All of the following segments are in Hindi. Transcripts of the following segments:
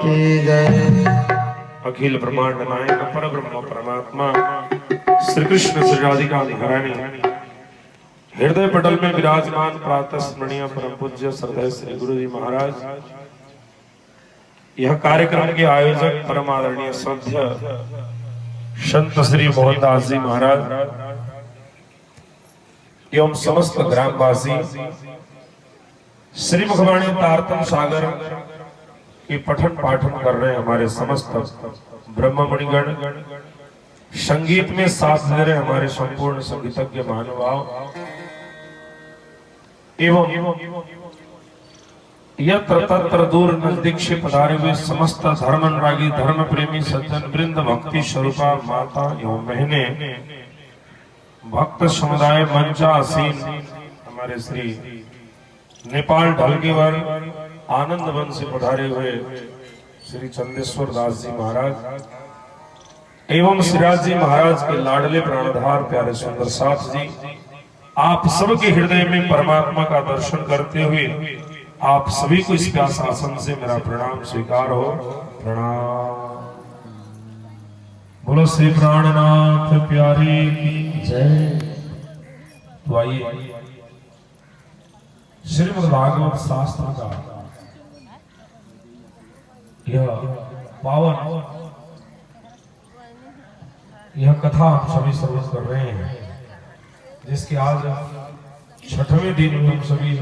की जय। अखिल ब्रह्मांड नायक पर ब्रह्म परमात्मा श्री कृष्ण श्री राधिका महारानी हृदय पटल में विराजमान प्रातः स्मरणीय परम पूज्य श्रद्धेय श्री गुरु जी महाराज, यह कार्यक्रम के आयोजक परम आदरणीय श्रद्धेय संत श्री मोहनदास जी महाराज एवं समस्त ग्रामवासी श्री मुखवाणी तारतम सागर के पठन पाठन कर रहे हमारे समस्त ब्रह्ममणिगण, संगीत में साथ दे रहे हमारे संपूर्ण संगीतज्ञ महानुभाव एवं यत्र तत्र दूर नजदीक से पधारे हुए समस्त धर्म अनुरागी धर्म प्रेमी सज्जन वृंद, भक्ति स्वरूपा माता एवं बहने, भक्त समुदाय मंचासीन हमारे श्री नेपाल ढलकीवर आनंद वन से पधारे हुए श्री चंदेश्वर दास जी महाराज एवं श्रीराज जी महाराज के लाडले प्राणधार प्यारे सुंदर साथ जी, आप सबके हृदय में परमात्मा का दर्शन करते हुए आप सभी को इस प्यास आसन से मेरा प्रणाम स्वीकार हो। प्रणाम। बोलो श्री प्राणनाथ प्यारे की जय। तो आइए श्रीमद् भागवत शास्त्र का यह पावन यह कथा हम सभी श्रवण कर रहे हैं, जिसके आज 6वें दिन में हम सभी,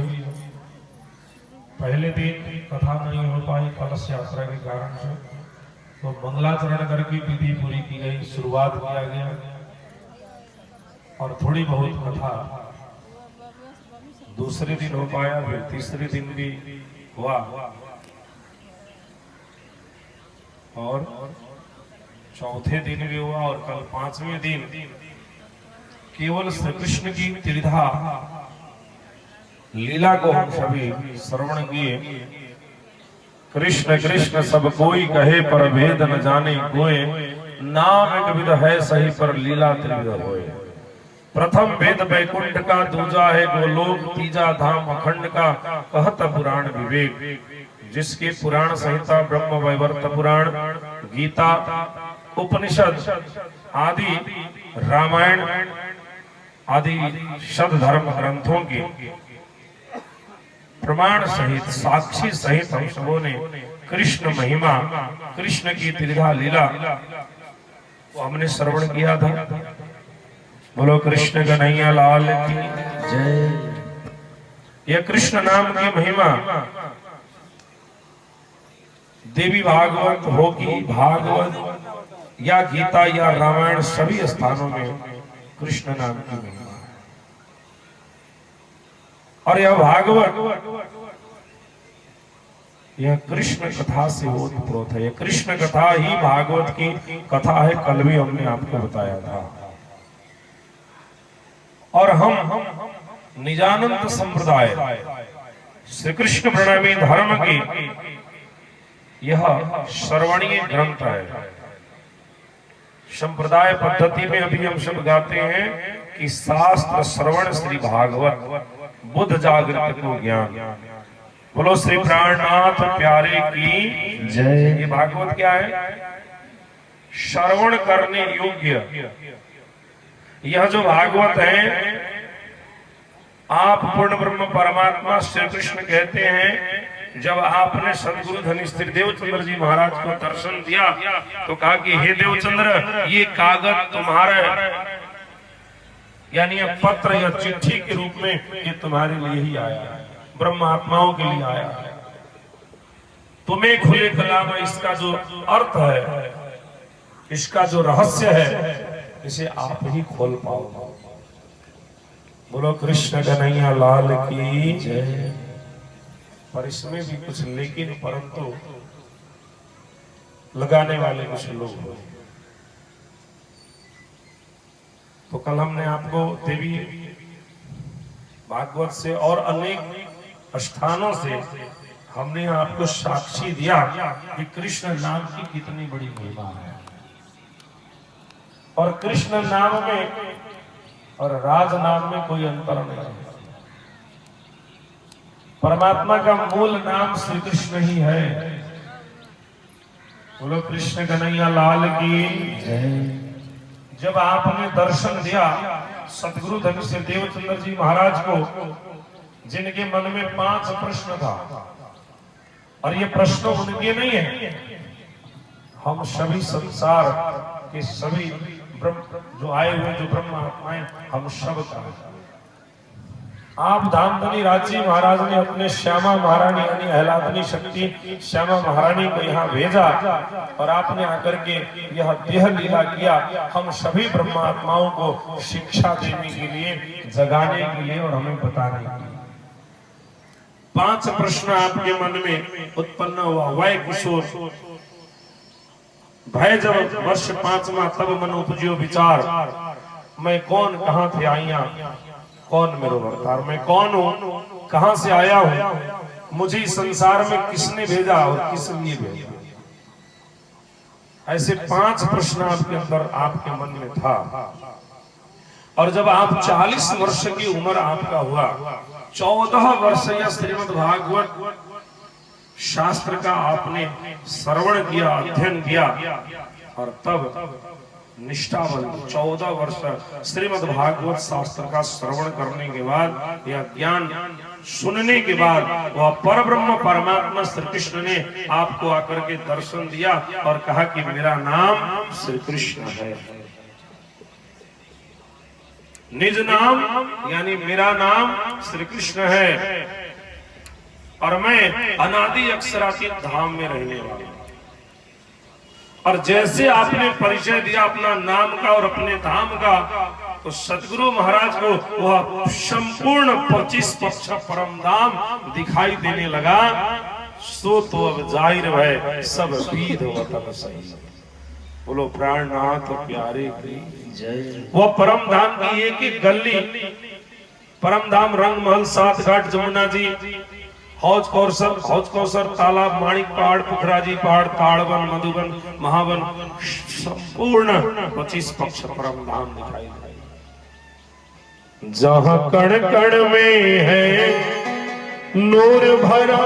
पहले दिन कथा नहीं हो पाई कलश यात्रा के कारण से, तो मंगलाचरण करके विधि पूरी की गई, शुरुआत किया गया और थोड़ी बहुत कथा दूसरे दिन हो पाया, फिर तीसरे दिन भी हुआ और चौथे दिन भी हुआ और कल 5वें दिन केवल श्री कृष्ण की त्रिधा लीला को हम सभी श्रवण किए। कृष्ण कृष्ण सब कोई कहे पर भेद न जाने कोय, नाम एक विध है सही पर लीला त्रिविध होए। प्रथम वेद वैकुंठ का, दूजा है गोलोक, तीजा धाम अखंड का, कहत पुराण विवेक। जिसके पुराण संहिता ब्रह्म वैवर्त पुराण, गीता, उपनिषद आदि, रामायण आदि शत धर्म ग्रंथों की प्रमाण सहित साक्षी सहित हम सबों ने कृष्ण महिमा, कृष्ण की त्रिधा लीला को हमने श्रवण किया था। बोलो कृष्ण कन्हैया लाल की जय। यह कृष्ण नाम की महिमा देवी भागवत हो कि भागवत या गीता या रामायण, सभी स्थानों में कृष्ण नाम की महिमा। और यह भागवत यह कृष्ण कथा से ओतप्रोत है। यह कृष्ण कथा ही भागवत की कथा है, कल भी हमने आपको बताया था। और हम निजानंद संप्रदाय श्री कृष्ण प्रणामी धर्म की यह श्रवणीय ग्रंथ है। संप्रदाय पद्धति में अभी हम सब गाते हैं कि शास्त्र श्रवण श्री भागवत, बुद्ध जागृत को ज्ञान। बोलो श्री प्राणनाथ प्यारे की जय। ये भागवत क्या है? श्रवण करने योग्य यह जो भागवत है, आप पूर्ण ब्रह्म परमात्मा श्री कृष्ण कहते हैं। जब आपने सदगुरु धनिष्ठिर देवचंद्र जी महाराज को दर्शन दिया तो कहा कि हे देवचंद्र, ये कागज तुम्हारा, यानी ये पत्र या चिट्ठी के रूप में ये तुम्हारे लिए ही आया है, ब्रह्म आत्माओं के लिए आया है। तुम्हें खुले कलाम इसका जो अर्थ है, इसका जो रहस्य है, इसे आप ही खोल पाओ। बोलो कृष्ण कन्हैया लाल की जय। पर इसमें भी कुछ लेकिन परंतु लगाने वाले कुछ लोग हैं। तो कल हमने आपको देवी भागवत से और अनेक स्थानों से हमने आपको साक्षी दिया कि कृष्ण नाम की कितनी बड़ी महिमा है। और कृष्ण नाम में और राज नाम में कोई अंतर नहीं है। परमात्मा का मूल नाम श्री कृष्ण ही है। बोलो कृष्ण कन्हैया लाल की जय। जब आपने दर्शन दिया सतगुरु धनुष्य देवचंद्र जी महाराज को, जिनके मन में 5 प्रश्न था, और ये प्रश्न उनके नहीं है, हम सभी संसार के सभी ब्रह्म जो आए हुए जो ब्रह्म आत्माएं, हम सब का। आप धामधनी राजी महाराज ने अपने श्यामा महारानी यानी अहलादनी शक्ति श्यामा महारानी को यहाँ भेजा, और आपने आकर के यह देह लीला किया हम सभी ब्रह्मात्माओं को शिक्षा देने के लिए, जगाने के लिए और हमें बताने के लिए। 5 प्रश्न आपके मन में उत्पन्न हुआ। वह किशोर भय जब वर्ष 5वां तब मन उपजियो विचार, मैं कौन कहाँ थे आइया कौन मेरो अवतार, मैं कौन हूँ कहां से आया हूं, मुझे इस संसार में किसने भेजा और किस लिए भेजा। ऐसे 5 प्रश्न आपके अंदर आपके मन में था। और जब आप 40 वर्ष की उम्र आपका हुआ, 14 वर्ष या श्रीमद् भागवत शास्त्र का आपने श्रवण किया, अध्ययन किया, और तब निष्ठावन 14 वर्ष श्रीमद् भागवत शास्त्र का श्रवण करने के बाद या ज्ञान सुनने के बाद वह परब्रह्म परमात्मा श्री कृष्ण ने आपको आकर के दर्शन दिया और कहा कि मेरा नाम श्री कृष्ण है। निज नाम यानी मेरा नाम श्री कृष्ण है, और मैं अनादि अक्षरातीत धाम में रहने वाला। और जैसे आपने परिचय दिया अपना नाम का और अपने धाम का, तो सतगुरु महाराज को वह संपूर्ण 25 पक्ष परम धाम दिखाई देने लगा। सो तो अब जाहिर है सब विध हो तब सही। बोलो प्राणनाथ प्यारे की जय। वह परम धाम की एक गली, परम धाम रंगमहल, 7 घाट, जमुना जी, हौज कौसर, तालाब, माणिक पहाड़, पुखराजी पहाड़, ताड़वन, मधुबन, महावन, संपूर्ण 25 पक्ष परम धाम दिखाई दे। जहाँ कण कण में है नूर भरा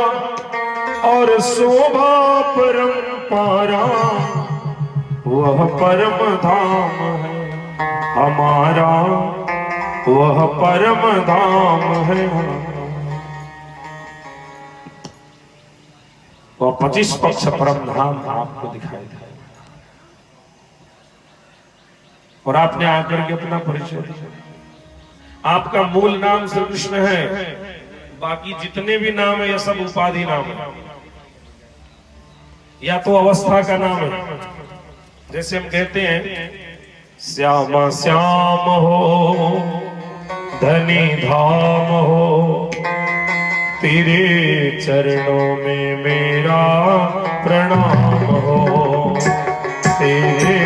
और शोभा परम पारा, वह परम धाम है हमारा, वह परम धाम है। वह 25 पक्ष परम धाम आपको दिखाई दे, और आपने आकर के अपना परिचय दिया। आपका मूल नाम श्री कृष्ण है, बाकी जितने भी नाम है ये सब उपाधि नाम है, या तो अवस्था का नाम है। जैसे हम कहते हैं श्यामा श्याम हो, धनी धाम हो, तेरे चरणों में मेरा प्रणाम हो, तेरे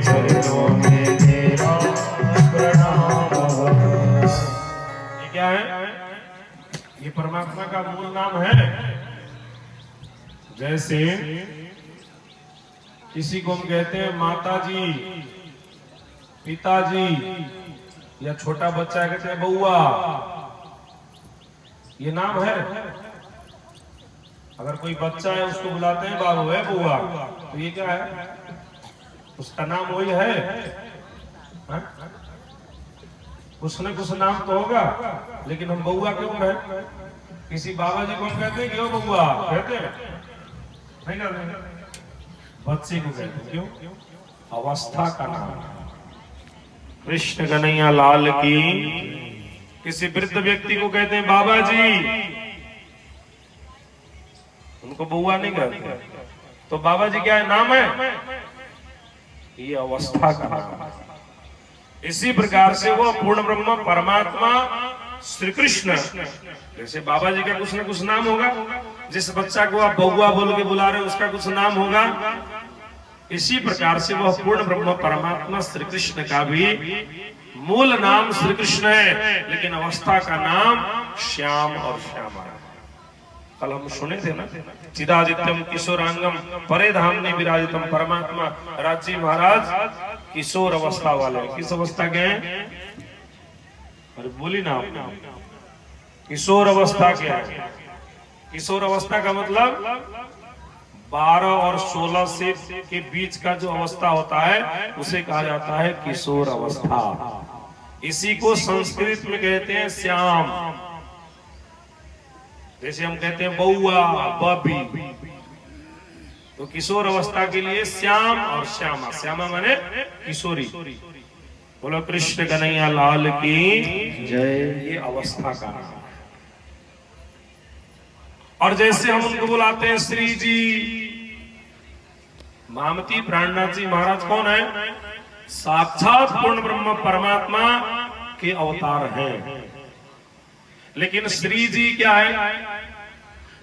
चरणों में मेरा प्रणाम हो। ये क्या है? ये परमात्मा का मूल नाम है। जैसे किसी को हम कहते हैं माता जी, पिताजी, या छोटा बच्चा कहते हैं बउआ, ये नाम है। अगर कोई बच्चा है उसको बुलाते हैं बाबू है बुआ, तो ये क्या है? उसका नाम वही है, हा? कुछ न कुछ नाम तो होगा, लेकिन हम बउआ क्यों कहें? किसी बाबा जी को हम कहते हैं क्यों बउआ कहते हैं? नहीं कहते, बच्चे को कहते हैं। क्यों? अवस्था का नाम। कृष्ण कन्हैया लाल की। किसी वृद्ध व्यक्ति को कहते हैं बाबा जी, उनको बुआ नहीं कहते। तो बाबा जी क्या है? नाम है, ये अवस्था का नाम है। इसी प्रकार से वो पूर्ण ब्रह्म परमात्मा श्री कृष्ण, जैसे बाबा जी का कुछ न कुछ नाम होगा, जिस बच्चा को आप बउआ बोल के बुला रहे हो उसका कुछ नाम होगा। इसी प्रकार से वह पूर्ण ब्रह्म परमात्मा श्री कृष्ण का भी मूल नाम श्री कृष्ण है, लेकिन अवस्था का नाम श्याम और श्यामा। कल हम सुने थे ना, चिदादित्यम किशोरांगम परे धाम ने विराजितम परमात्मा। राजी महाराज किशोर अवस्था वाले। किस अवस्था के हैं? अरे बोली ना, किशोर अवस्था के हैं। किशोर अवस्था का मतलब 12 और 16 से के बीच का जो अवस्था होता है उसे कहा जाता है किशोर अवस्था। इसी को संस्कृत में कहते हैं श्याम। जैसे हम कहते हैं बउआ, बबी, तो किशोर अवस्था के लिए श्याम और श्यामा। श्यामा माने किशोरी। बोलो कृष्ण कन्हैया लाल की जय। ये अवस्था का नाम है। और जैसे हम उनको बुलाते हैं श्री जी, महामती प्राणनाथ जी महाराज कौन है? साक्षात पूर्ण ब्रह्म परमात्मा के अवतार हैं। लेकिन श्री जी क्या है?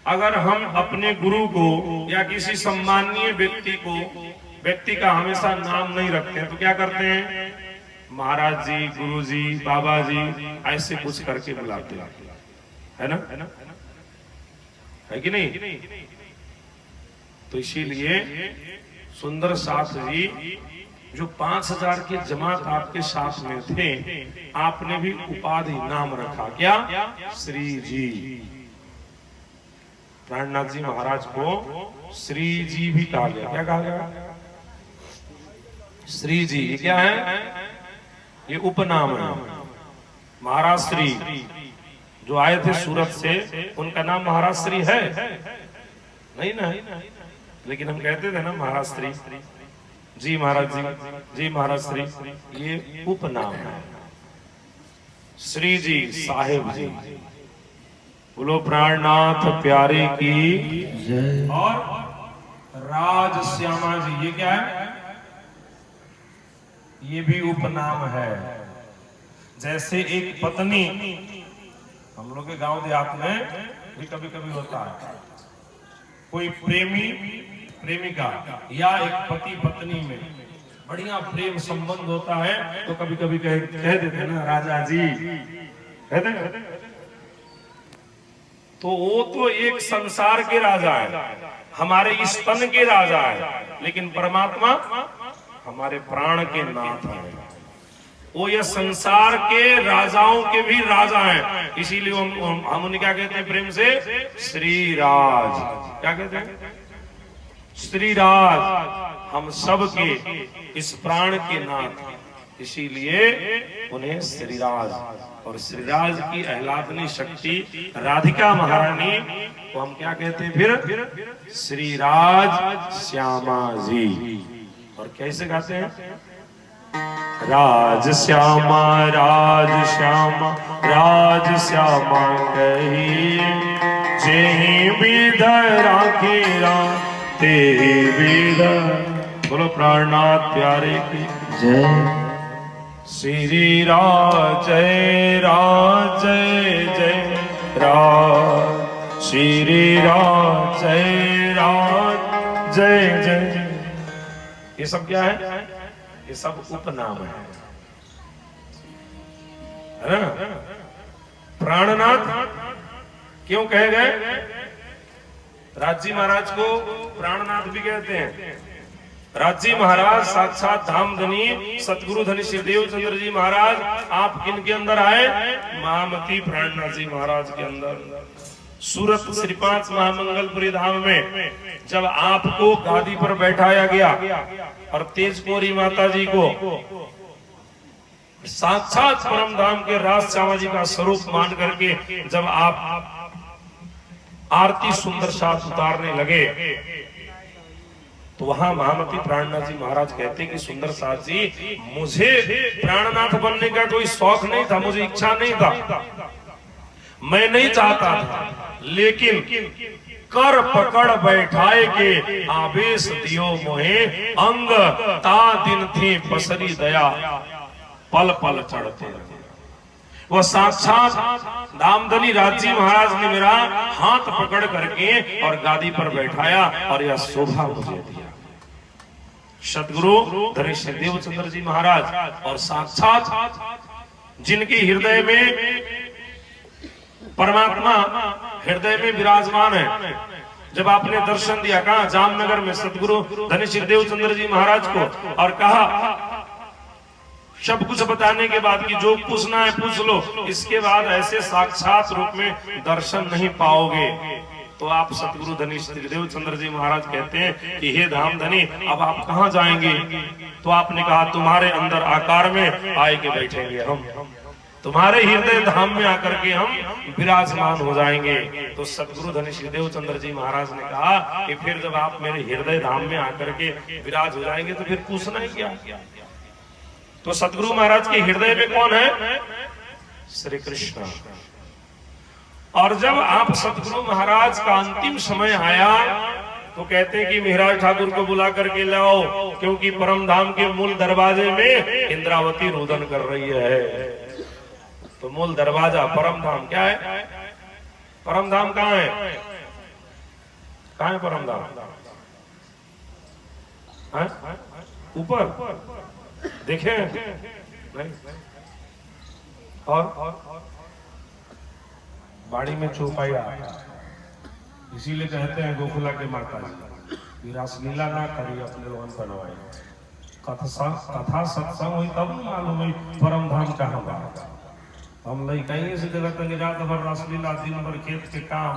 अगर हम अपने गुरु को या किसी सम्माननीय व्यक्ति का हमेशा नाम नहीं रखते तो क्या करते हैं? महाराज जी, गुरु जी, बाबा जी ऐसे कुछ करके बुलाते हैं, है ना? है कि नहीं? तो इसीलिए सुंदर शास्त्र जी जो 5000 की जमात आपके साथ में थे, आपने भी उपाधि नाम रखा। क्या? श्री जी। प्राणनाथ जी महाराज को श्री जी भी कहा गया। क्या कहा गया? श्री जी। ये क्या है? ये उपनाम है। महाराज श्री जो आए थे सूरत से, उनका नाम महाराज श्री है नहीं ना? लेकिन हम कहते थे ना महाराज श्री जी, महाराज जी, जी महाराज श्री, ये उपनाम है। श्री जी साहेब जी। बोलो प्राणनाथ प्यारे की जय। और राज श्यामा जी, ये क्या है? ये भी उपनाम है। जैसे एक पत्नी, हम लोग के गांव देहात में भी कभी कभी होता है, कोई प्रेमिका या एक पति पत्नी में बढ़िया प्रेम संबंध होता है तो कभी कभी कह देते ना राजा जी, कहते हैं। तो वो तो एक संसार के राजा है, हमारे इस तन के राजा है, लेकिन परमात्मा हमारे प्राण के नाथ है। वो ये संसार के राजाओं के भी राजा हैं। इसीलिए हम उन्हें क्या कहते हैं प्रेम से? श्री राज। क्या कहते हैं? श्री राज। हम सब के इस प्राण के नाथ, इसीलिए उन्हें श्रीराज। और श्रीराज की आह्लादनी शक्ति राधिका महारानी को हम क्या कहते हैं फिर? श्रीराज श्यामा जी। और कैसे गाते हैं? राज श्यामा, राज श्यामा, राज श्यामा कही, जेहि विध राखेरा तेहि विध। बोलो प्राणनाथ प्यारे की जय। श्री राज जय राज जय जय राज, श्री राज जय राज जय जय। ये सब क्या है? ये सब उपनाम है ना? प्राणनाथ क्यों कहे गए? राजी महाराज को प्राणनाथ भी कहते हैं। राजी महाराज साक्षात धामधनी सतगुरु धनी श्रीदेव चंद्र जी महाराज, आप किन के अंदर आए? महामती प्राणनाथ जी महाराज के अंदर। सूरत श्री 5 महामंगलपुरी धाम में जब आपको गादी पर बैठाया गया और तेज कोरी माता जी को साक्षात परम धाम के राज श्यामा जी का स्वरूप मान करके जब आप आरती सुंदर साथ उतारने लगे, तो वहां महामती प्राणनाथ जी महाराज कहते कि सुंदर साथ जी, मुझे प्राणनाथ बनने का कोई शौक नहीं था, मुझे इच्छा नहीं था, मैं नहीं चाहता था, लेकिन कर पकड़ बैठाए के आवेश दियो मोहे, अंग ता दिन थी पसरी दया पल पल चढ़ते। वह साक्षात धामधनी राजी महाराज ने मेरा हाथ पकड़ करके और गादी पर बैठाया और यह शोभा मुझे दिया। सतगुरु धनी श्रीदेव चंद्र जी महाराज और साक्षात जिनके हृदय में परमात्मा हृदय में विराजमान है। जब आपने दर्शन दिया कहा जामनगर में सतगुरु धनी श्रीदेव चंद्र जी महाराज को और कहा सब कुछ बताने के बाद कि जो पूछना है पूछ लो, इसके बाद ऐसे साक्षात रूप में दर्शन नहीं पाओगे, तो आप सतगुरु धनी श्रीदेव चंद्र जी महाराज कहते हैं कि हे धाम धनी, अब आप कहाँ जाएंगे? तो आपने कहा तुम्हारे अंदर आकार में आए के बैठेंगे हम, तुम्हारे हृदय धाम में आकर के हम विराजमान हो जाएंगे। तो सतगुरु धनी श्रीदेव चंद्र जी महाराज ने कहा कि फिर जब आप मेरे हृदय धाम में आकर के विराज हो जाएंगे तो फिर पूछना ही क्या? तो सतगुरु महाराज के हृदय में कौन है? श्री कृष्ण। और जब आप सतगुरु महाराज का अंतिम समय आया तो कहते हैं कि महाराज ठाकुर को बुला करके लाओ, क्योंकि परम धाम के मूल दरवाजे में इंद्रावती रोदन कर रही है। तो मूल दरवाजा परम धाम क्या है? परम धाम कहाँ है? कहाँ है परम धाम? ऊपर देखे नहीं? और बाड़ी में चौपाई, इसीलिए कहते हैं गोकुला के माता जी रासलीला ना करी अपने लोगन बनवाई, कथा सत्संग हुई तब मालूम हुई परम धाम कहाँ बा। हम लई कहीं से जगह तक रात भर रासलीला, दिन भर खेत के काम,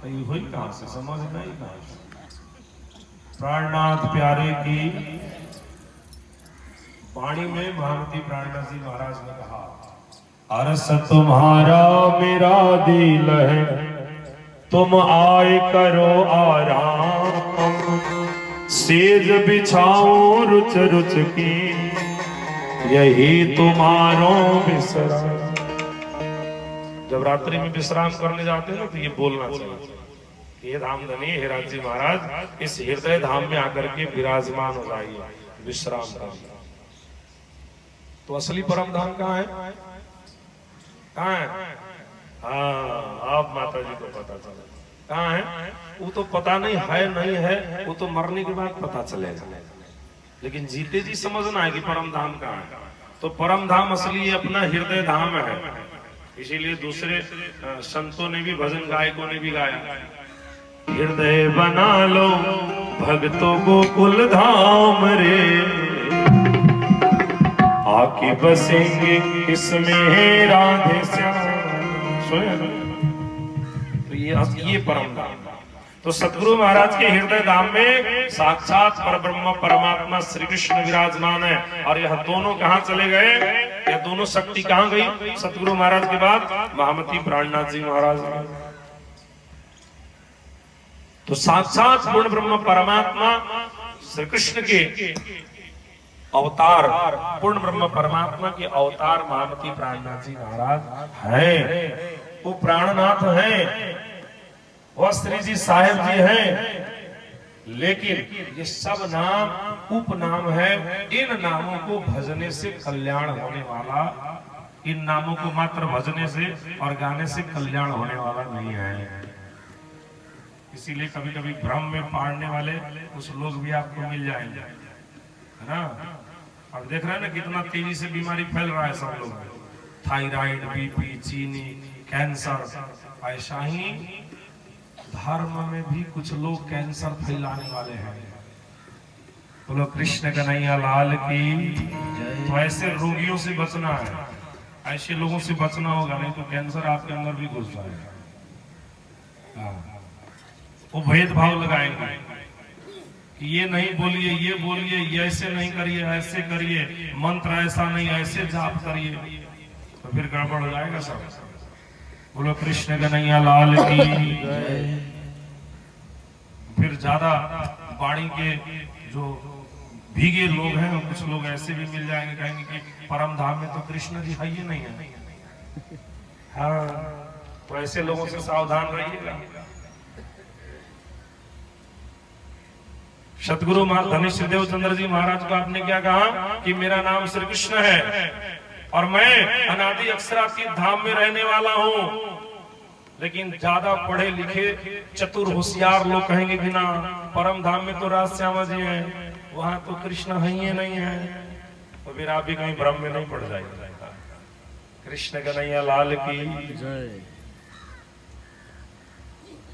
तो ये हुई कहाँ से? समझ नहीं ना। प्राणनाथ प्यारे की वाणी में महामती प्राणनाथ जी महाराज ने कहा, अरस तुम्हारा मेरा दिल है, तुम आए करो आराम, सेज बिछाओ रुच रुच की, यही तुम्हारो विश्राम। जब रात्रि में विश्राम करने जाते हैं ना तो ये बोलना चाहिए, हे धाम धनी, हे राज महाराज, इस हृदय धाम में आकर के विराजमान हो जाइए, विश्राम करिए। तो असली परम धाम कहाँ है? कहाँ है? हाँ, आप माता जी को पता चला कहाँ है? वो तो पता नहीं है नहीं है, वो तो मरने के बाद पता चलेगा, लेकिन जीते जी समझना है कि परम धाम कहाँ है। तो परम धाम असली अपना हृदय धाम है। इसीलिए दूसरे संतों ने भी, भजन गायकों ने भी गाया, हृदय बना लो भक्तों गोकुल धाम रे, आके बसेंगे इसमें राधे श्याम। तो ये परम धाम। तो सतगुरु महाराज के हृदय धाम में साक्षात परब्रह्म परमात्मा श्री कृष्ण विराजमान है। और यह दोनों कहाँ चले गए? यह दोनों शक्ति कहाँ गई? सतगुरु महाराज के बाद महामती प्राणनाथ जी महाराज। तो साक्षात पूर्ण ब्रह्म परमात्मा श्री कृष्ण के अवतार, पूर्ण ब्रह्म परमात्मा के अवतार महामती प्राणनाथ जी महाराज हैं। वो प्राणनाथ हैं, वह श्री जी साहेब जी हैं, लेकिन ये सब नाम उपनाम है। इन नामों को भजने से कल्याण होने वाला, इन नामों को मात्र भजने से और गाने से कल्याण होने वाला नहीं है। इसीलिए कभी कभी भ्रम में पाड़ने वाले कुछ लोग भी आपको मिल जाएंगे, है ना। अब देख रहे हैं ना कितना तेजी से बीमारी फैल रहा है सब लोग, थायराइड, बीपी, चीनी, कैंसर। ऐसा ही धर्म में भी कुछ लोग कैंसर फैलाने वाले हैं। बोलो कृष्ण कन्हैया लाल की। तो ऐसे रोगियों से बचना है, ऐसे लोगों से बचना होगा, नहीं तो कैंसर आपके अंदर भी घुस जाएगा। वो भेदभाव लगाएंगे कि ये नहीं बोलिए, ये बोलिए, ये ऐसे नहीं करिए, ऐसे करिए, मंत्र ऐसा नहीं, ऐसे जाप करिए, तो फिर गड़बड़ हो जाएगा सब। बोलो कृष्ण कन्हैया लाल की। फिर ज्यादा वाणी के जो भीगे लोग हैं, कुछ लोग ऐसे भी मिल जाएंगे, कहेंगे कि परम धाम में तो कृष्ण जी है ही नहीं है। हाँ, तो ऐसे लोगों से सावधान रहिएगा। सतगुरु धनी श्रीदेव चंद्र जी महाराज को आपने क्या कहा कि मेरा नाम श्री कृष्ण है और मैं अनादि अक्षरातीत धाम में रहने वाला हूँ। लेकिन ज्यादा पढ़े लिखे चतुर होशियार लोग कहेंगे कि ना, परम धाम में तो राज श्यामा जी हैं, वहां तो कृष्ण है ही नहीं है। तो फिर आप भी कहीं भ्रम में नहीं पड़ जाएगा। कृष्ण कन्हैया लाल की जय।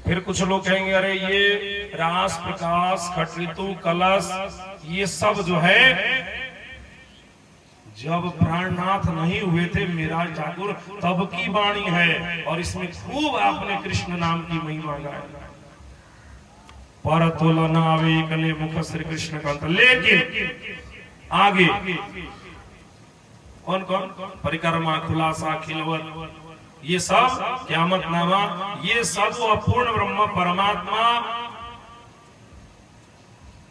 फिर कुछ लोग कहेंगे अरे ये रास प्रकाश खट ऋतु कलश ये सब जो है, जब प्राणनाथ नहीं हुए थे मेराज ठाकुर तब की वाणी है, और इसमें खूब आपने कृष्ण नाम की महिमा गाई। पर तुलना कले मुख श्री कृष्ण का। लेकिन आगे कौन कौन परिक्रमा, खुलासा, खिलवत, ये सब क़यामत नामा, ये सब वो अपूर्ण ब्रह्म परमात्मा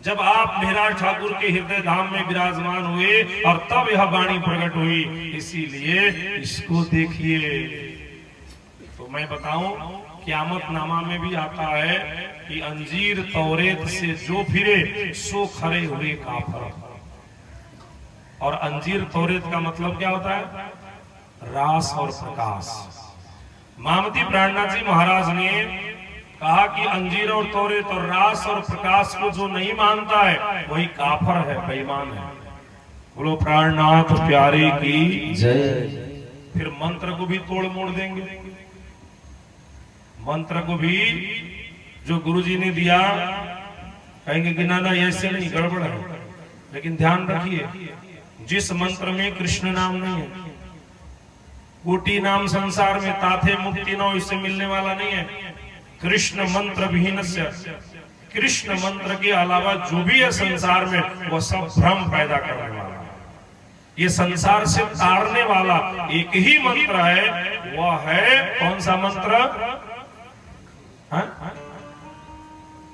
जब आप मेहराज ठाकुर के हृदय धाम में विराजमान हुए और तब यह वाणी प्रकट हुई। इसीलिए इसको देखिए। तो मैं बताऊं, क़यामत नामा में भी आता है कि अंजीर तौरेत से जो फिरे सो खरे हुए काफर। और अंजीर तौरेत का मतलब क्या होता है? रास और प्रकाश। मामती प्राणनाथ जी महाराज ने कहा कि अंजीर और तौरेत और रास और प्रकाश को जो नहीं मानता है वही काफर है, बेईमान है। बोलो प्राणनाथ प्यारे की जय। फिर मंत्र को भी तोड़ मोड़ देंगे। मंत्र को भी जो गुरुजी ने दिया कहेंगे कि ना ऐसे नहीं, गड़बड़ है। लेकिन ध्यान रखिए, जिस मंत्र में कृष्ण नाम नहीं है, कोटि नाम संसार में ताथे मुक्ति नो, इससे मिलने वाला नहीं है। कृष्ण मंत्र विहीन से, कृष्ण मंत्र के अलावा जो भी है संसार में वो सब भ्रम पैदा करने वाला है। ये संसार से तारने वाला एक ही मंत्र है, वह है कौन सा मंत्र?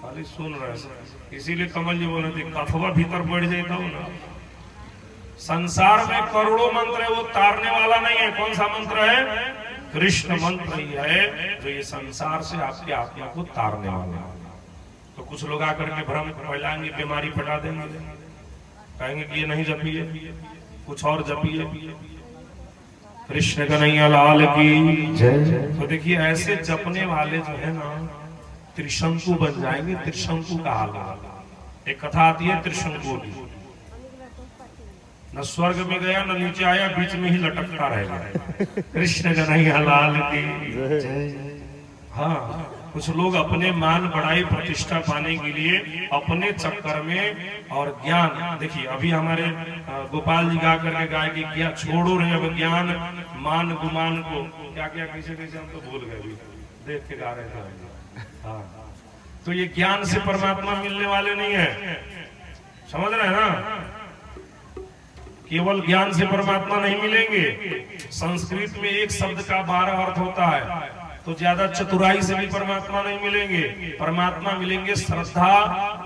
खाली सुन रहे, इसीलिए कमल जी बोले थे कथवा भीतर बैठ जाता हूं ना। संसार में करोड़ों मंत्र है, वो तारने वाला नहीं है। कौन सा मंत्र है? कृष्ण मंत्र ही है जो ये संसार से आपके आत्मा को तारने वाला है। तो कुछ लोग आकर के भ्रम फैलाएंगे, बीमारी फैला देंगे, कहेंगे कि ये नहीं जपिए, कुछ और जपिए। कृष्ण कन्हैया लाल की जय। तो देखिए, ऐसे जपने वाले जो है ना त्रिशंकु बन जाएंगे। त्रिशंकु का हाल, एक कथा आती है त्रिशंकु की। न स्वर्ग में गया, न नीचे आया, बीच में ही लटकता रह गया। कृष्ण कन्हैया लाल की। हाँ, कुछ लोग अपने मान बढ़ाई प्रतिष्ठा पाने के लिए अपने चक्कर में और ज्ञान, देखिए अभी हमारे गोपाल जी गा करके गाय की क्या छोड़ो रहे अब ज्ञान मान गुमान को, क्या क्या कैसे कैसे हम तो भूल गए, देख के गा रहे थे। हाँ, तो ये ज्ञान से परमात्मा मिलने वाले नहीं है, समझ रहे हैं ना। केवल ज्ञान से परमात्मा नहीं मिलेंगे। संस्कृत में एक शब्द का 12 अर्थ होता है, तो ज्यादा चतुराई से भी परमात्मा नहीं मिलेंगे। परमात्मा मिलेंगे श्रद्धा,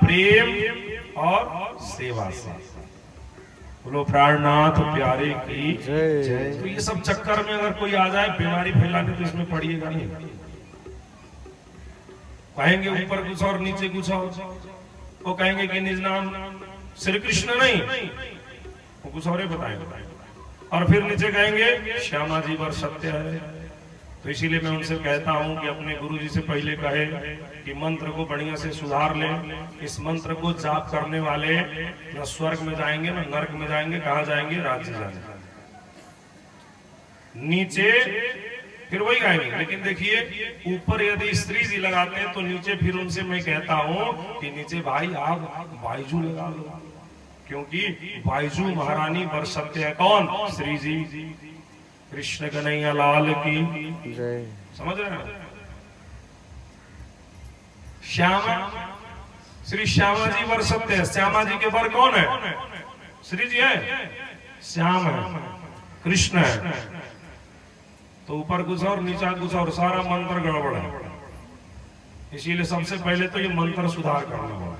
प्रेम और सेवा से। बोलो प्राणनाथ प्यारे की जय। तो ये सब चक्कर में अगर कोई आ जाए बीमारी फैलाने, तो इसमें पड़िएगा नहीं। कहेंगे ऊपर कुछ और नीचे कुछ और, वो कहेंगे कि निज नाम श्री कृष्ण नहीं, वो कुछ और बताएंगे। और फिर नीचे कहेंगे श्यामा जी वर सत्य है। तो इसीलिए मैं उनसे कहता हूं कि अपने गुरु जी से पहले कहे कि मंत्र को बढ़िया से सुधार ले। इस मंत्र को जाप करने वाले न स्वर्ग में जाएंगे न नरक में जाएंगे, कहां जाएंगे? राज्य जाएंगे। नीचे फिर वही गाएंगे, लेकिन देखिए ऊपर यदि स्त्री जी लगाते हैं तो नीचे फिर उनसे मैं कहता हूं कि नीचे भाई आप बाइजू लगा लो, क्योंकि बाइजू महारानी वर सत्य है। कौन? श्री जी। कृष्ण कन्हैया लाल की जय। समझ रहे हैं? श्यामा, श्री श्यामा जी वर सत्य है। श्यामा जी के वर कौन है? श्री जी है, श्याम है, कृष्ण है। तो ऊपर कुछ और नीचा कुछ और, सारा मंत्र गड़बड़ है। इसीलिए सबसे पहले तो ये मंत्र सुधार करना होगा।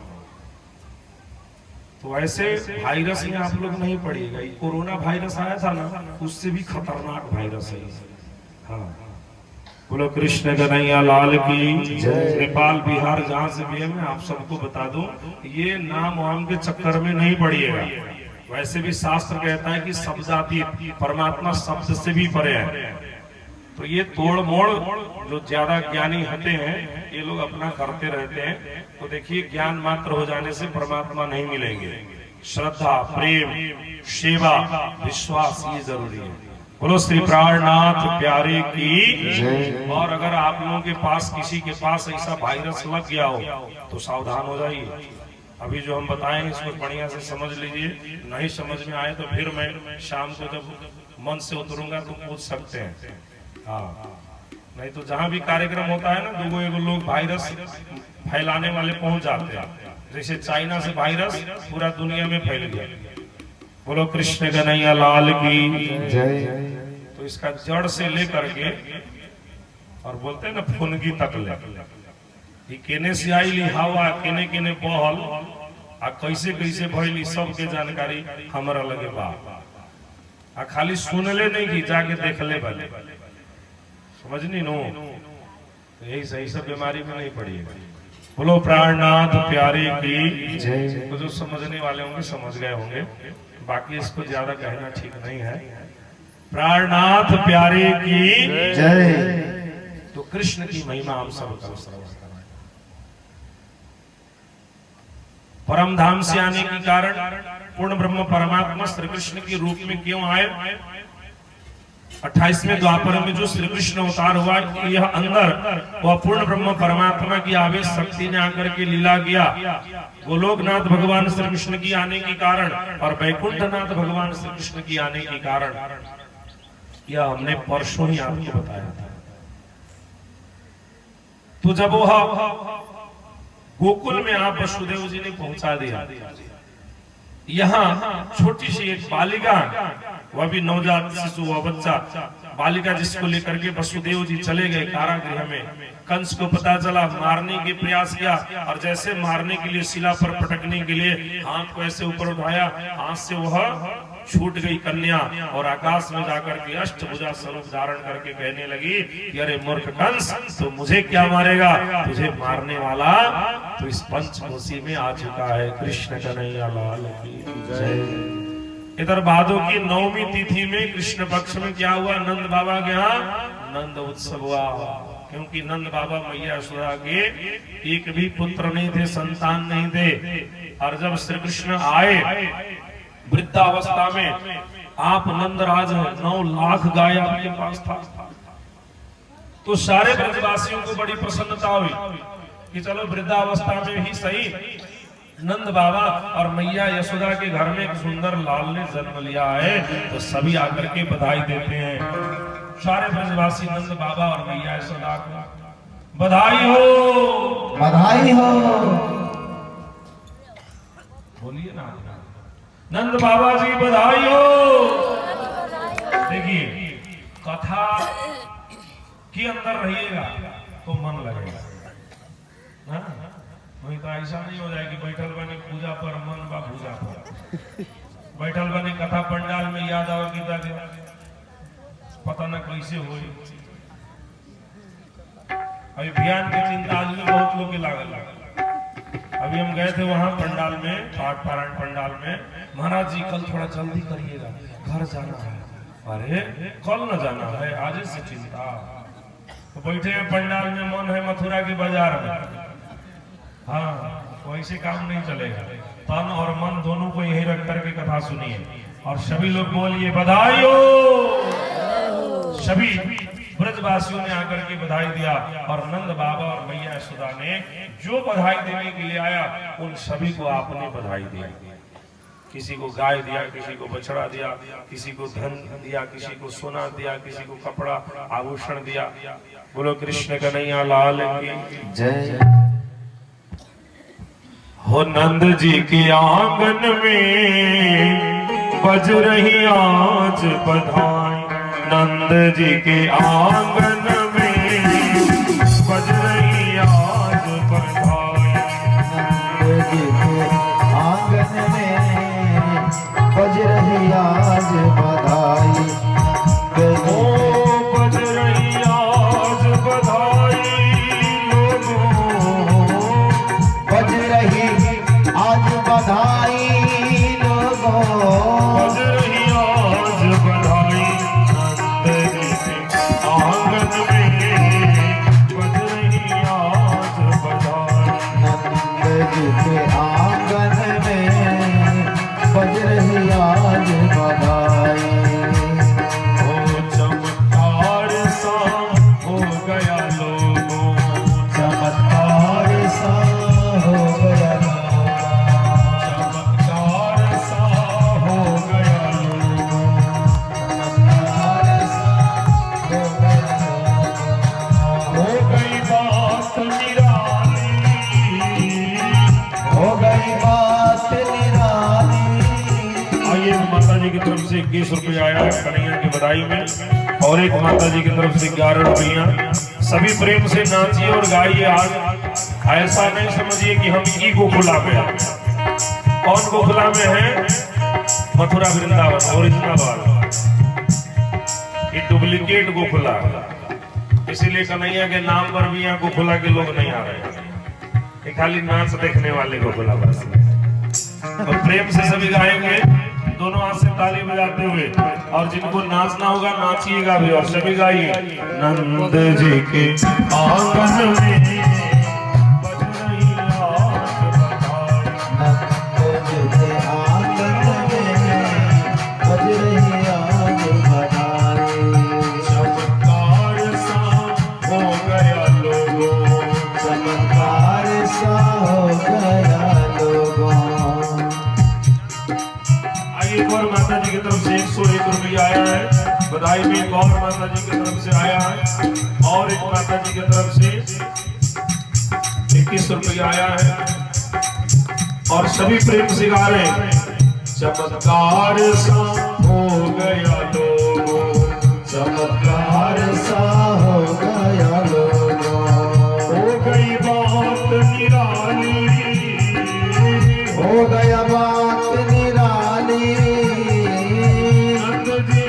तो ऐसे वायरस में आप लोग नहीं पड़िएगा। कोरोना वायरस आया था ना, उससे भी खतरनाक वायरस है। हाँ, बोलो कृष्ण कन्हैया लाल की जय। नेपाल बिहार जहां से भी है, मैं आप सबको बता दूं, ये नाम वाम के चक्कर में नहीं पड़िएगा। वैसे भी शास्त्र कहता है कि शब्दातीत, परमात्मा शब्द से भी परे है। तो ये तोड़ मोड़ जो ज्यादा ज्ञानी होते हैं ये लोग अपना करते रहते हैं। तो देखिए, ज्ञान मात्र हो जाने से परमात्मा नहीं मिलेंगे। श्रद्धा, प्रेम, सेवा, विश्वास, ये जरूरी है। बोलो श्री प्राणनाथ प्यारे की जय। और अगर आप लोगों के पास किसी के पास ऐसा वायरस लग गया हो तो सावधान हो जाइए। अभी जो हम बताएं इसको बढ़िया से समझ लीजिए। नहीं समझ में आए तो फिर मैं शाम को जब मन से उतरूंगा तो पूछ सकते हैं। हाँ, नहीं तो जहां भी कार्यक्रम होता है ना, दो एगो लोग वायरस फैलाने वाले पहुंच जाते हैं। जैसे चाइना से वायरस पूरा दुनिया में फैल गया। बोलो कृष्ण कन्हैया लाल की जय। तो इसका जड़ से लेकर के और बोलते हैं ना फुनगी तक ले, ये केने से आई हवा, केने केने बहल आ कैसे कैसे भइल, सब के जानकारी हमारा लगे बा। आ खाली सुनले नहीं की, जाके देखले वाले, समझनी नो। तो यही सही सब बीमारी में नहीं पड़िएगा। बोलो प्राणनाथ प्यारे की जय। तो जो समझने वाले होंगे समझ गए होंगे, बाकी इसको ज्यादा कहना ठीक नहीं है। प्राणनाथ प्यारे की जय। तो कृष्ण की महिमा हम सब कल श्रवण करें। परम धाम से आने के कारण पूर्ण ब्रह्म परमात्मा श्री कृष्ण के रूप में क्यों आए? 28वें द्वापर में जो श्री कृष्ण अवतार हुआ, यह अंदर वह पूर्ण ब्रह्म परमात्मा की आवेश शक्ति ने आकर के लीला किया। गोलोकनाथ भगवान श्री कृष्ण की आने के कारण और वैकुंठनाथ भगवान श्री कृष्ण की आने के कारण, यह हमने परसों ही आपको बताया था। तो जब वह गोकुल में आप वसुदेव जी ने पहुंचा दिया, यहाँ छोटी सी एक बालिका, वह भी नवजात शिशु, वह बच्चा बालिका, जिसको लेकर के वसुदेव जी चले गए कारागृह में। कंस को पता चला, मारने के प्रयास किया, और जैसे मारने के लिए शिला पर पटकने के लिए हाथ को ऐसे ऊपर उठाया, हाथ से वह छूट गई कन्या और आकाश में जाकर के अष्टभुजा स्वरूप धारण करके कहने लगी कि अरे मूर्ख कंस, तो मुझे क्या मारेगा, तुझे मारने वाला तो इस पंचकोशी में आ चुका है। कृष्ण कन्हैया लाल की जय। इधर भादों की 9वीं तिथि में कृष्ण पक्ष में क्या हुआ? नंद बाबा के यहाँ नंद उत्सव हुआ, क्योंकि नंद बाबा मैया यशोदा के एक भी पुत्र नहीं थे, संतान नहीं थे। और जब श्री कृष्ण आए वृद्धावस्था में, आप नंदराज 9 लाख गाय आपके पास था, तो सारे ब्रजवासियों को बड़ी प्रसन्नता हुई कि चलो वृद्धावस्था में ही सही नंद बाबा और मैया यशोदा के घर में एक सुंदर लाल ने जन्म लिया है, तो सभी आकर के बधाई देते हैं। सारे ब्रजवासी नंद बाबा और मैया यशोदा को बधाई हो, बधाई हो। बोलिए ना, नंद बाबा जी बधाई हो। देखिए, कथा के अंदर रहिएगा तो मन लगेगा ना, नहीं तो ऐसा नहीं हो जाए कि बैठल बने पूजा पर मन बा पूजा पर, बैठल बने कथा पंडाल में याद आओ गीता के, पता न कैसे हो। अभी अभियान की चिंता आज में बहुत लोग के लागल। अभी हम गए थे वहां पंडाल में, पाठ पारायण पंडाल में, महाराज जी कल थोड़ा जल्दी करिएगा, घर जाना है। अरे कल न जाना है, आज से चिंता। तो बैठे हैं पंडाल में, मन है मथुरा के बाजार में। हाँ, वैसे काम नहीं चलेगा। तन और मन दोनों को यही रख करके कथा सुनिए और सभी लोग बोलिए बधाई हो। सभी ब्रजवासियों ने आकर के बधाई दिया और नंद बाबा और मैया यशोदा ने जो बधाई देने के लिए आया, उन सभी को आपने बधाई दी। किसी को गाय दिया, किसी को बछड़ा दिया, किसी को धन दिया, किसी को सोना दिया, किसी को कपड़ा आभूषण दिया। बोलो कृष्ण कन्हैया लाल की जय। हो नंद जी के आंगन में बज रही आज बधाई, नंद जी के आंगन में बज रही आज बधाई, नंद जी के आंगन में बज रही आज बधाई, बज रही आज बधाई, लोगों बज रही आज बधाई, लोगों बज रही आज बधाई, नंद जी के आंगन में तरफ से 21 रुपये आया है कन्हैया की बधाई में, और एक माता जी की तरफ से 11 रुपया। सभी प्रेम से नाचिए और गाइए। आज ऐसा नहीं समझिए कि हम ही गोकुला में हैं। कौन गोकुला में है? मथुरा वृंदावन ओरिजिनल वाला, ये डुप्लीकेट गोकुला है। इसीलिए कन्हैया के नाम पर भी यहाँ गोकुला के लोग नहीं आ रहे हैं, ये खाली नाच देखने वाले गोकुला बस। और प्रेम से सभी गाएंगे दोनों हाथ से ताली बजाते हुए, और जिनको नाचना होगा नाचिएगा भी, और सभी गाइए। नंद जी के आंगन में बज रही आज बधाई। चमत्कार सा हो गया लोगों, चमत्कार सा हो गया लोगों। आइए, एक और माता जी की तरफ से 101 रुपया आया है बधाई में। एक और माता जी की तरफ से आया है, और एक माता जी की तरफ से 21 रुपया आया है, और सभी प्रेम से गा रहे हैं। चमत्कार सा हो गया लोगों, चमत्कार सा हो गया लोगों। हो गई बात निराली, हो गया बात निराली। नंद जी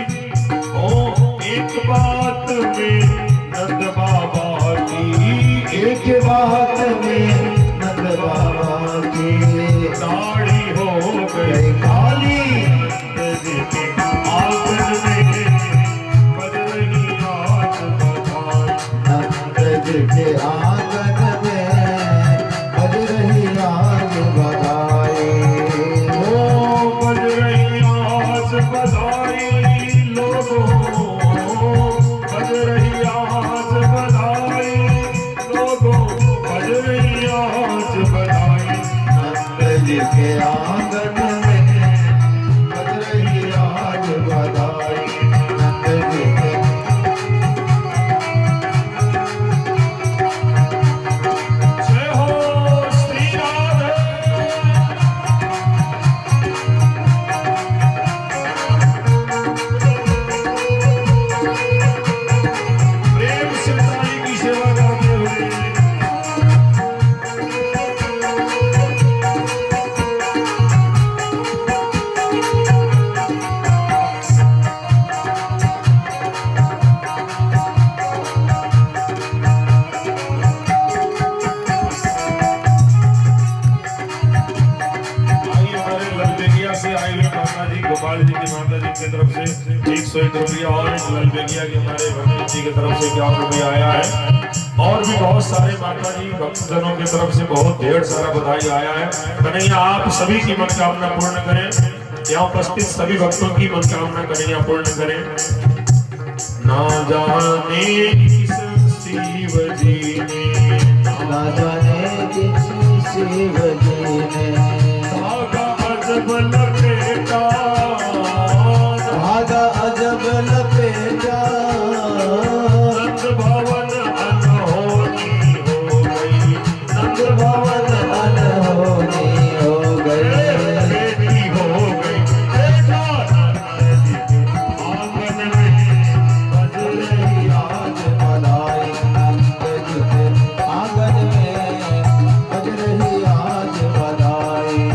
ओ एक बात में नंद बाबा की, एक बात में नंद बाबा की दाढ़ी हो गई काली। नंद जी के आंगन में बज रही आज बधाई। नंद जी के आंगन में बज रही आज बधाई। ओ बज रही आज बधाई लोगों, बज रही आज बधाई लोगों, बज रही आज बधाई। नंद जी के आंगन में बज रही आज बधाई। नंद जी के जय हो श्री राधे। प्रेम से ताली की सेवा करते हुए से आई हुई माता जी गोपाल जी की माता जी की तरफ से 101 रुपया, और एक ललबेगिया के हमारे भगत जी की तरफ से 51 रुपया आया है, और भी बहुत सारे माता जी भक्तजनों की तरफ से बहुत ढेर सारा बधाई आया है। कन्हैया आप सभी की मनोकामना पूर्ण करें, यहाँ उपस्थित सभी भक्तों की मनोकामना कन्हैया पूर्ण करें। ना जाने किस शिव जी ने, ना जाने किसी शिव जी ने धागा अजब लपेटा, धागा अजब लपेटा। नंद भवन अनहोनी हो गई, नंद भवन अनहोनी हो गई। बेटी हो गई बेटा। नंद जी के आंगन में बज रही आज बधाई। नंद जी के आंगन में बज रही आज बधाई।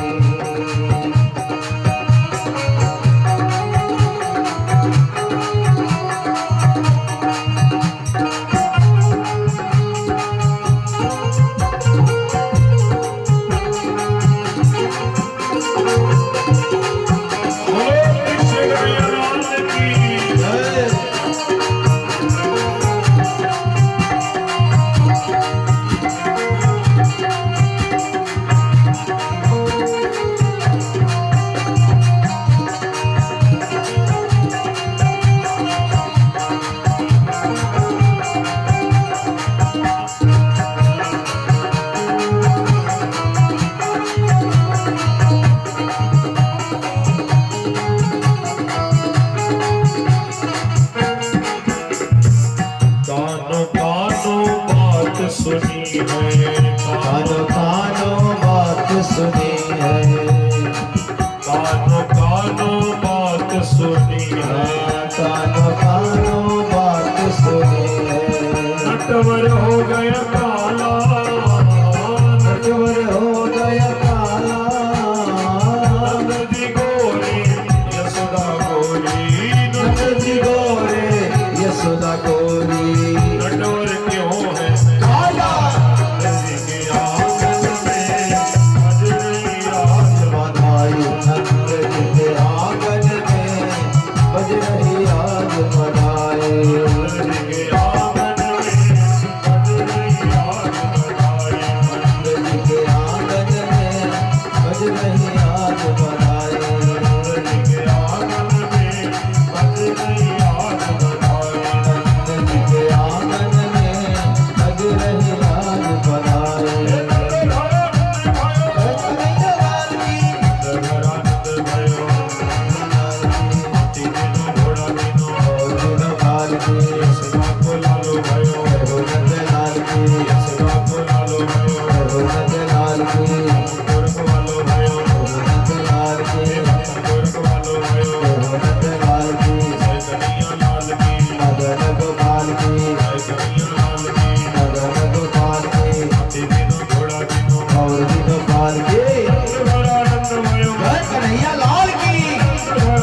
कन्हैया लाल की जय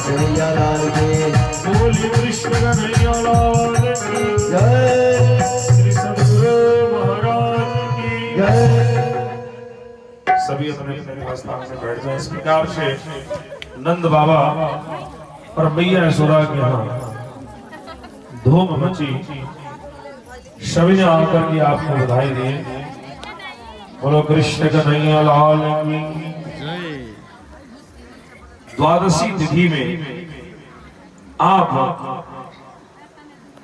कन्हैया लाल की बोलिए कृष्ण कन्हैया लाल की जय श्री सद्गुरु महाराज की जय। सभी अपने अपने स्थान में बैठ जाए। इस प्रकार से नंद बाबा और मैया यशोदा के यहाँ धूम मची। सभी ने आकर के आपको बधाई दी। बोलो कृष्ण कन्हैया लाल की। द्वादशी तिथि में आप